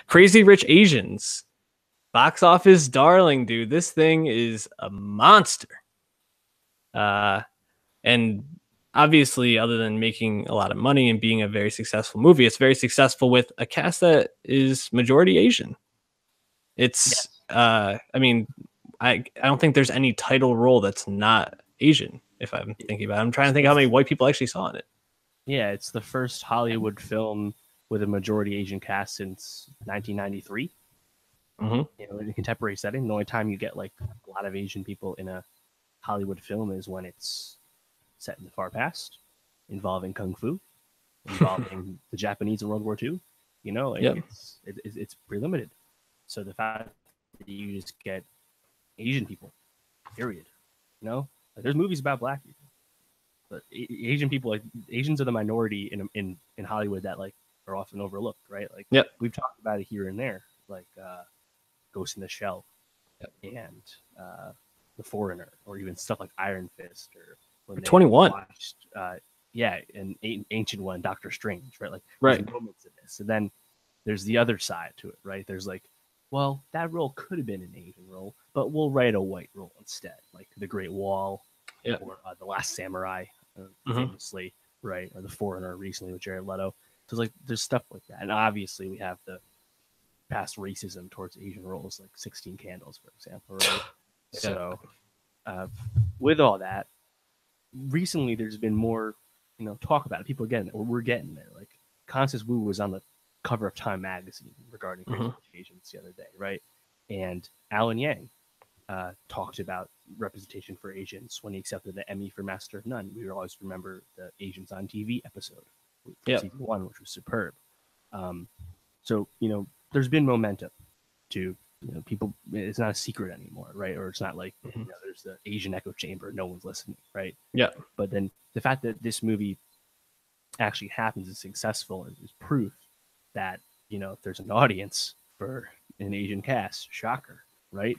Crazy Rich Asians, box office darling, dude. This thing is a monster. And obviously, other than making a lot of money and being a very successful movie, it's very successful with a cast that is majority Asian. It's, I mean, I don't think there's any title role that's not Asian. If I'm thinking about it, I'm trying to think how many white people actually saw in it. Yeah, it's the first Hollywood film with a majority Asian cast since 1993. In a contemporary setting, the only time you get like a lot of Asian people in a Hollywood film is when it's set in the far past, involving kung fu, involving the Japanese in World War II. It's pretty limited. So the fact that you just get Asian people, period. There's movies about black people, but Asian people, like Asians are the minority in Hollywood that like are often overlooked, right? Like we've talked about it here and there, like Ghost in the Shell and The Foreigner, or even stuff like Iron Fist, or when 21. Watched, and Ancient One, Doctor Strange, right? Like right moments in this, and then there's the other side to it, right? There's like, well, that role could have been an Asian role, but we'll write a white role instead, like The Great Wall, or The Last Samurai, famously, right? Or The Foreigner recently with Jared Leto. So like, there's stuff like that, and obviously we have the past racism towards Asian roles, like 16 Candles, for example, right? So, with all that, recently there's been more, talk about it. People getting it, or we're getting there. Like Constance Wu was on the cover of Time magazine regarding Asians the other day, right? And Alan Yang talked about representation for Asians when he accepted the Emmy for Master of None. We always remember the Asians on TV episode, season 1, which was superb. So there's been momentum to people. It's not a secret anymore, right? Or it's not like there's the Asian echo chamber, no one's listening, right? But then the fact that this movie actually happens, is successful, is proof that if there's an audience for an Asian cast, shocker, right?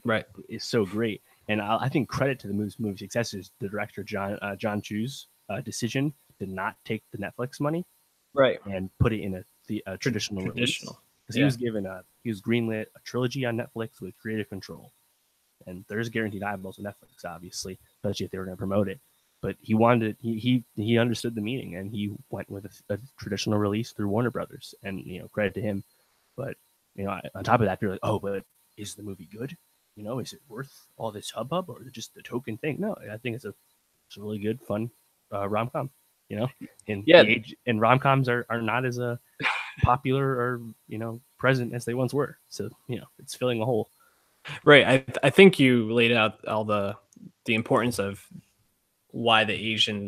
It's so great. And I think credit to the movie's success is the director Jon Chu's decision to not take the Netflix money, and put it in a traditional release. Because he was greenlit a trilogy on Netflix with creative control, and there's guaranteed eyeballs on Netflix, obviously, especially if they were going to promote it. But he wanted he understood the meaning, and he went with a traditional release through Warner Brothers, and credit to him. But on top of that, you're like, oh, but is the movie good? Is it worth all this hubbub, or just the token thing? No, I think it's a really good, fun rom-com. And rom-coms are not as popular or present as they once were. So it's filling a hole. Right. I think you laid out all the importance of why the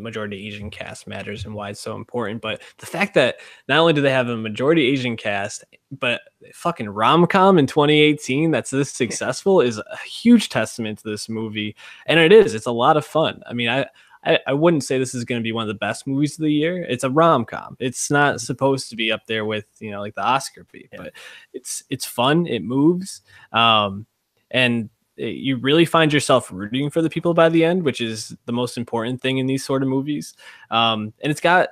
majority Asian cast matters and why it's so important. But the fact that not only do they have a majority Asian cast, but fucking rom-com in 2018 that's this successful is a huge testament to this movie. And it's a lot of fun. I mean, I wouldn't say this is going to be one of the best movies of the year. It's a rom-com. It's not supposed to be up there with, like the Oscar beat, but it's fun. It moves. And you really find yourself rooting for the people by the end, which is the most important thing in these sort of movies. And it's got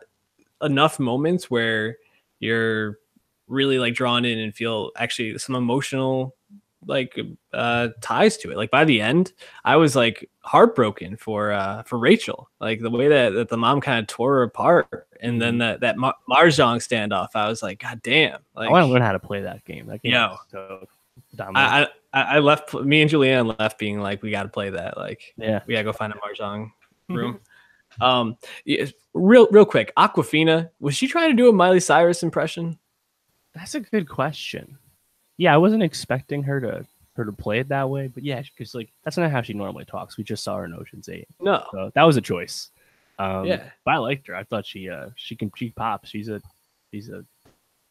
enough moments where you're really like drawn in and feel actually some emotional ties to it. Like by the end, I was like heartbroken for Rachel, like the way that the mom kind of tore her apart, and then that mahjong standoff. I was like, God damn! Like, I want to learn how to play that game. That game is so dominant. I left. Me and Julianne left being like, we got to play that. Like, we gotta go find a mahjong room. Real quick, Awkwafina, was she trying to do a Miley Cyrus impression? That's a good question. Yeah, I wasn't expecting her to play it that way, but yeah, because like that's not how she normally talks. We just saw her in Ocean's 8. No, so that was a choice. But I liked her. I thought she pops. She's a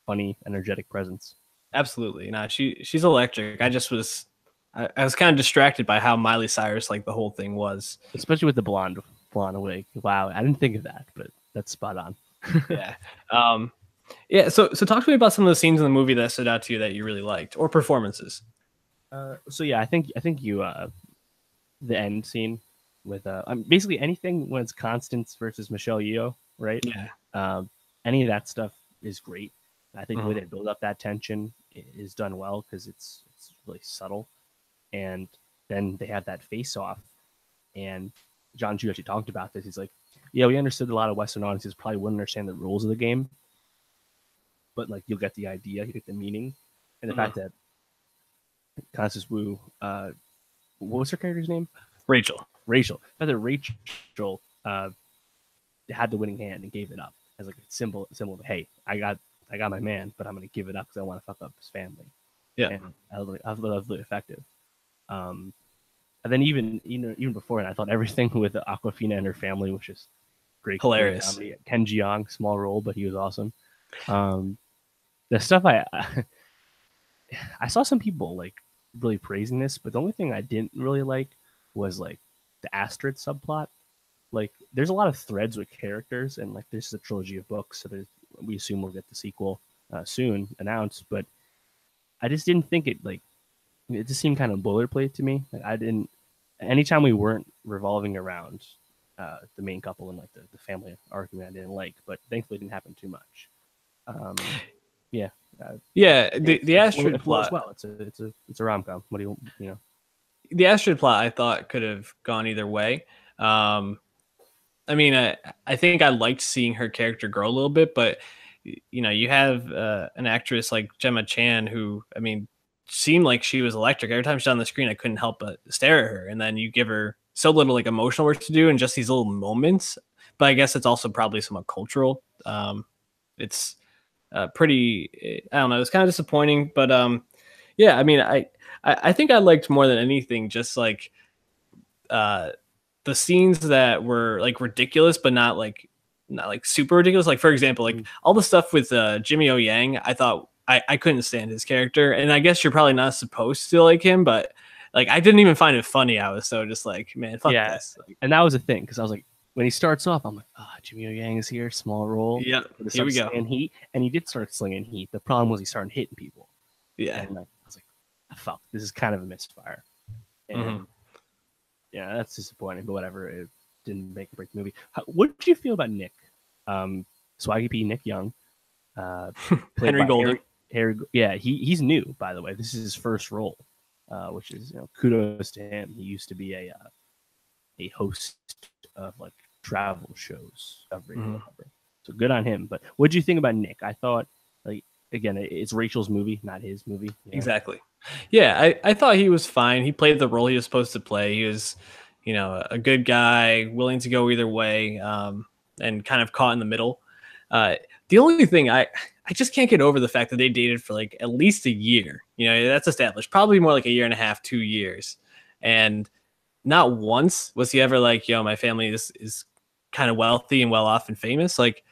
funny, energetic presence. Absolutely. No, she's electric. I was kind of distracted by how Miley Cyrus like the whole thing was, especially with the blonde wig. Wow, I didn't think of that, but that's spot on. So talk to me about some of the scenes in the movie that stood out to you that you really liked, or performances. I think you the end scene with basically anything when it's Constance versus Michelle Yeoh, right? Yeah. Any of that stuff is great. I think the way they build up that tension is done well because it's really subtle. And then they have that face off, and Jon Chu actually talked about this. He's like, "Yeah, we understood a lot of Western audiences probably wouldn't understand the rules of the game, but like you'll get the idea, you get the meaning, and the fact that Constance Wu, what was her character's name? Rachel. Rachel. The fact that Rachel had the winning hand and gave it up as like a symbol of, hey, I got my man, but I'm gonna give it up because I want to fuck up his family. Yeah, and I was really effective. And then even before that, I thought everything with Aquafina and her family was just great. Hilarious. Comedy. Ken Jeong, small role, but he was awesome. The stuff I saw some people like really praising this, but the only thing I didn't really like was like the Astrid subplot. Like, there's a lot of threads with characters, and like this is a trilogy of books, so we assume we'll get the sequel soon announced. But I just didn't think it just seemed kind of boilerplate to me. Like, I didn't. Anytime we weren't revolving around the main couple and like the family argument, I didn't like. But thankfully, it didn't happen too much. Yeah. The Astrid plot. Well, it's a rom-com. What do you know? The Astrid plot I thought could have gone either way. I mean, I think I liked seeing her character grow a little bit, but you have an actress like Gemma Chan who, I mean, seemed like she was electric. Every time she's on the screen, I couldn't help but stare at her. And then you give her so little like emotional work to do and just these little moments. But I guess it's also probably somewhat cultural. It's pretty, I don't know, it's kind of disappointing. But yeah, I mean, I think I liked more than anything just like the scenes that were like ridiculous, but not like super ridiculous. Like, for example, like all the stuff with Jimmy O Yang, I thought I couldn't stand his character. And I guess you're probably not supposed to like him, but like I didn't even find it funny. I was so just like, man, fuck this. And that was the thing, because I was like, when he starts off, I'm like, Jimmy O Yang is here, small role. Yeah, here we go. Heat, and he did start slinging heat. The problem was he started hitting people. Yeah, and I was like, fuck, this is kind of a misfire. And yeah, that's disappointing, but whatever. It didn't make or break the movie. What did you feel about Nick? Swaggy P, Nick Young, Henry Golden. Yeah, he's new, by the way. This is his first role, which is kudos to him. He used to be a host of like travel shows covering whatever. So good on him. But what did you think about Nick? I thought, like, again, it's Rachel's movie, not his movie. Exactly. Yeah, I thought he was fine. He played the role he was supposed to play. He was, a good guy, willing to go either way, and kind of caught in the middle. The only thing I just can't get over the fact that they dated for like at least a year. That's established. Probably more like a year and a half, 2 years. And not once was he ever like, my family is kind of wealthy and well off and famous. Like,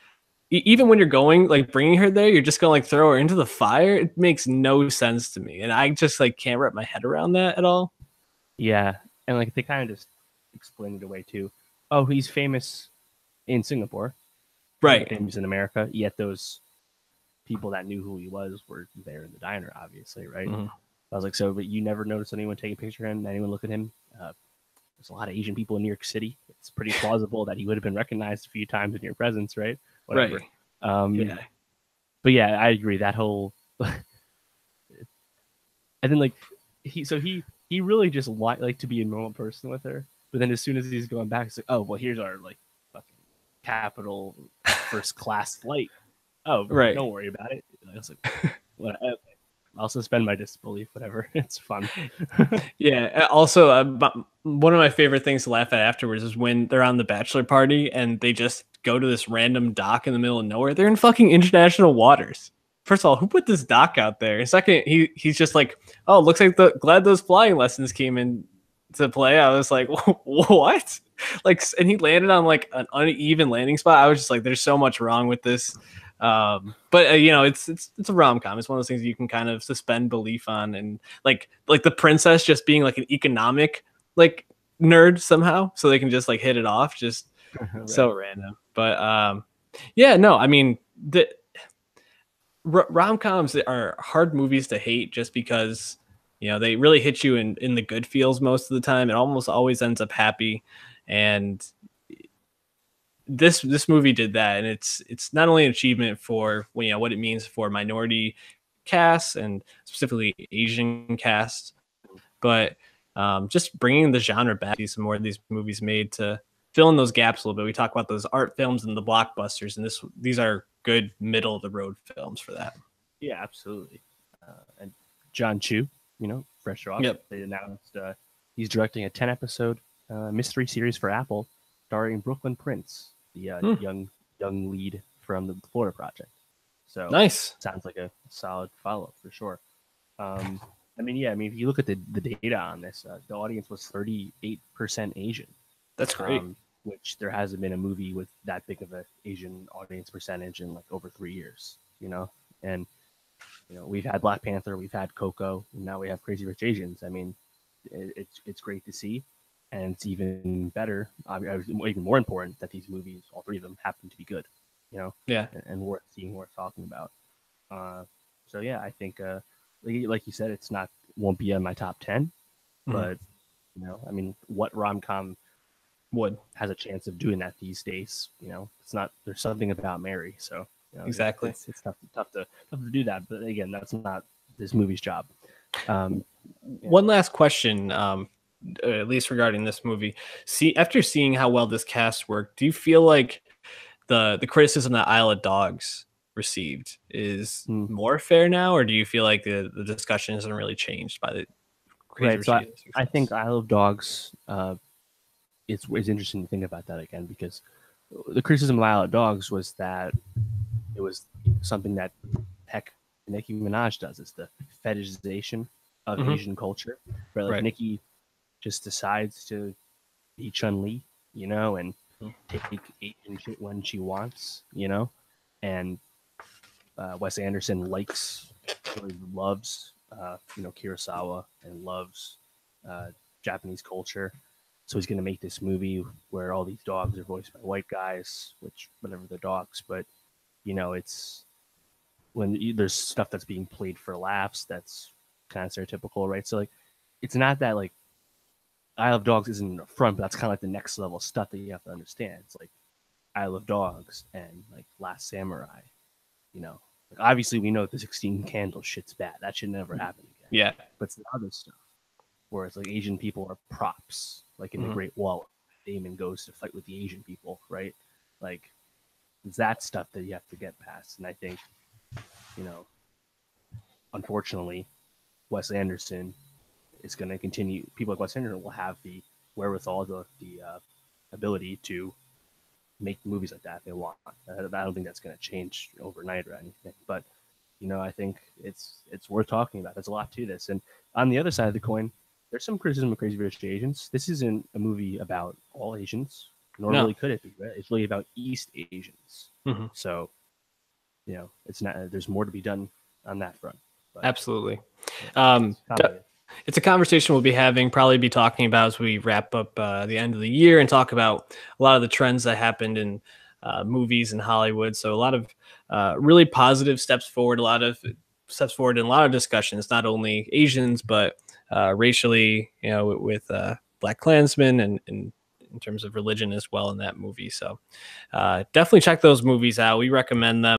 even when you're going, like bringing her there, you're just going to like throw her into the fire. It makes no sense to me. And I just like can't wrap my head around that at all. Yeah. And like they kind of just explain it away too. Oh, he's famous in Singapore. Right. Famous in America. Yet those people that knew who he was were there in the diner, obviously. Right. I was like, but you never noticed anyone take a picture of him? Anyone look at him? There's a lot of Asian people in New York City. It's pretty plausible that he would have been recognized a few times in your presence, right? Whatever. Right. Yeah. But yeah, I agree. That whole and then like he really just like to be a normal person with her. But then as soon as he's going back, it's like, oh well, here's our like fucking capital first class flight. Oh right, don't worry about it. I was like, what? I'll suspend my disbelief, whatever. It's fun. Yeah. Also, one of my favorite things to laugh at afterwards is when they're on the bachelor party and they just go to this random dock in the middle of nowhere. They're in fucking international waters. First of all, who put this dock out there? Second, he's just like, oh, looks like glad those flying lessons came in to play. I was like, what? Like, and he landed on like an uneven landing spot. I was just like, there's so much wrong with this. But it's a rom-com. It's one of those things you can kind of suspend belief on, and like the princess just being like an economic like nerd somehow, so they can just like hit it off, just right. So random. But yeah, no, I mean the rom-coms are hard movies to hate just because they really hit you in the good feels most of the time. It almost always ends up happy, and this movie did that, and it's not only an achievement for what it means for minority casts and specifically Asian casts, but just bringing the genre back. See some more of these movies made to fill in those gaps a little bit. We talk about those art films and the blockbusters, and these are good middle of the road films for that. Yeah, absolutely. And Jon Chu, fresh off, Yep. They announced he's directing a 10-episode mystery series for Apple, starring Brooklyn Prince, the young lead from the Florida Project. So nice. Sounds like a solid follow-up for sure. If you look at the data on this, the audience was 38% Asian. That's great. Which there hasn't been a movie with that big of an Asian audience percentage in like over 3 years, And we've had Black Panther, we've had Coco, and now we have Crazy Rich Asians. I mean, it's great to see, and it's even better, even more important that these movies, all three of them, happen to be good, Yeah, and worth seeing, worth talking about. So yeah, I think, like you said, won't be on my top 10, but what rom-com has a chance of doing that these days? It's not. There's something about Mary, so. Exactly. It's tough to do that, but again, that's not this movie's job. One last question, at least regarding this movie. After seeing how well this cast worked, do you feel like the criticism that Isle of Dogs received is more fair now, or do you feel like the discussion hasn't really changed by the right? So I think Isle of Dogs. It's interesting to think about that again, because the criticism of Isle of Dogs was that it was something that Nicki Minaj does. It's the fetishization of Asian culture, where right. Nicki just decides to be Chun-Li, and take Asian shit when she wants, and Wes Anderson really loves, Kurosawa, and loves Japanese culture. So he's going to make this movie where all these dogs are voiced by white guys, whatever they're dogs, but it's when there's stuff that's being played for laughs that's kind of stereotypical, right? So it's not that Isle of Dogs isn't an affront, but that's kind of the next level stuff that you have to understand. It's Isle of Dogs and Last Samurai, obviously we know the 16 Candles shit's bad. That should never happen again. Yeah, but it's the other stuff where it's Asian people are props, in the Great Wall. Damon goes to fight with the Asian people, right? It's that stuff that you have to get past. And I think, unfortunately, Wes Anderson is going to continue. People like Wes Anderson will have the wherewithal, the ability to make movies like that if they want. I don't think that's going to change overnight or anything. But, I think it's worth talking about. There's a lot to this. And on the other side of the coin, there's some criticism of Crazy Rich Asians. This isn't a movie about all Asians. Nor really could it be, right? It's really about East Asians. So, it's not. There's more to be done on that front. But, absolutely. It's a conversation we'll be having, probably be talking about as we wrap up the end of the year and talk about a lot of the trends that happened in movies in Hollywood. So a lot of really positive steps forward, a lot of steps forward in a lot of discussions, not only Asians, but racially, with Black Klansmen and in terms of religion as well in that movie. So definitely check those movies out. We recommend them.